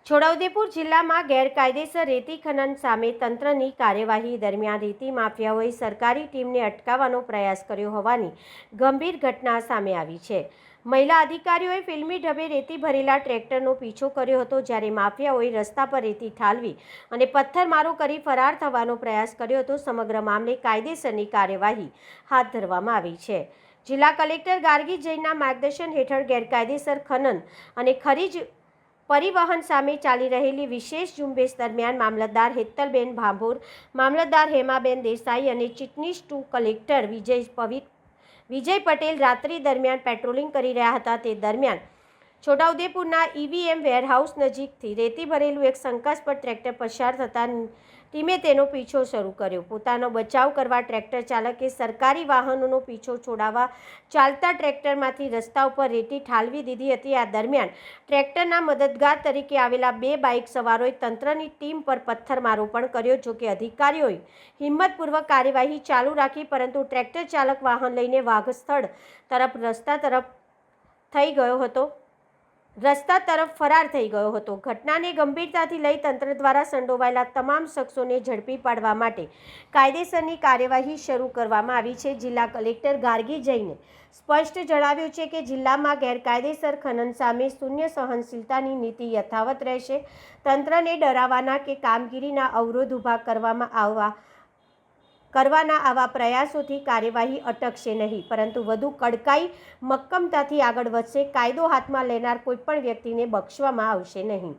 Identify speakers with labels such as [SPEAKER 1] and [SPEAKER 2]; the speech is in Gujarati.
[SPEAKER 1] છોટાઉદેપુર જિલ્લામાં ગેરકાયદેસર રેતી ખનન સામે તંત્રની કાર્યવાહી દરમિયાન રેતી માફિયાઓએ સરકારી ટીમને અટકાવવાનો પ્રયાસ કર્યો હોવાની ગંભીર ઘટના સામે આવી છે। મહિલા અધિકારીઓએ ફિલ્મી ઢબે રેતી ભરેલા ટ્રેક્ટરનો પીછો કર્યો હતો, જ્યારે માફિયાઓએ રસ્તા પર રેતી ઠાલવી અને પથ્થરમારો કરી ફરાર થવાનો પ્રયાસ કર્યો હતો। સમગ્ર મામલે કાયદેસરની કાર્યવાહી હાથ ધરવામાં આવી છે। જિલ્લા કલેક્ટર ગાર્ગી જૈનના માર્ગદર્શન હેઠળ ગેરકાયદેસર ખનન અને ખરીજ પરિવહન સામે ચાલી રહેલી વિશેષ ઝુંબેશ દરમિયાન મામલતદાર હેતલબેન ભાભોર, મામલતદાર હેમાબેન દેસાઈ અને ચીટનીસ 2 કલેક્ટર વિજય પટેલ રાત્રિ દરમિયાન પેટ્રોલિંગ કરી રહ્યા હતા। તે દરમિયાન છોટાઉદેપુરના ઈવીએમ વેરહાઉસ નજીકથી રેતી ભરેલું એક શંકાસ્પદ ટ્રેક્ટર પસાર થતાં ટીમે તેનો પીછો શરૂ કર્યો। પોતાનો બચાવ કરવા ટ્રેક્ટર ચાલકે સરકારી વાહનોનો પીછો છોડાવવા ચાલતા ટ્રેક્ટરમાંથી રસ્તા ઉપર રેતી ઠાલવી દીધી હતી। આ દરમિયાન ટ્રેક્ટરના મદદગાર તરીકે આવેલા 2 બાઇક સવારોએ તંત્રની ટીમ પર પથ્થરમારો પણ કર્યો। જોકે અધિકારીઓએ હિંમતપૂર્વક કાર્યવાહી ચાલુ રાખી, પરંતુ ટ્રેક્ટર ચાલક વાહન લઈને વાઘસ્થળ તરફ રસ્તા તરફ ફરાર થઈ ગયો હતો। ઘટનાને ગંભીરતાથી લઈ તંત્ર દ્વારા સંડોવાયેલા તમામ શખ્સોને ઝડપી પાડવા માટે કાયદેસરની કાર્યવાહી શરૂ કરવામાં આવી છે। જિલ્લા કલેક્ટર ગાર્ગી જૈને સ્પષ્ટ જણાવ્યું છે કે જિલ્લામાં ગેરકાયદેસર ખનન સામે શૂન્ય સહનશીલતાની નીતિ યથાવત રહેશે। તંત્રને ડરાવવાના કે કામગીરીના અવરોધ ઊભા કરવાના આવા પ્રયાસોથી કાર્યવાહી અટકશે નહીં, પરંતુ વધુ કડકાઈ મક્કમતાથી આગળ વધશે। કાયદો હાથમાં લેનાર કોઈપણ વ્યક્તિને બક્ષવામાં આવશે નહીં।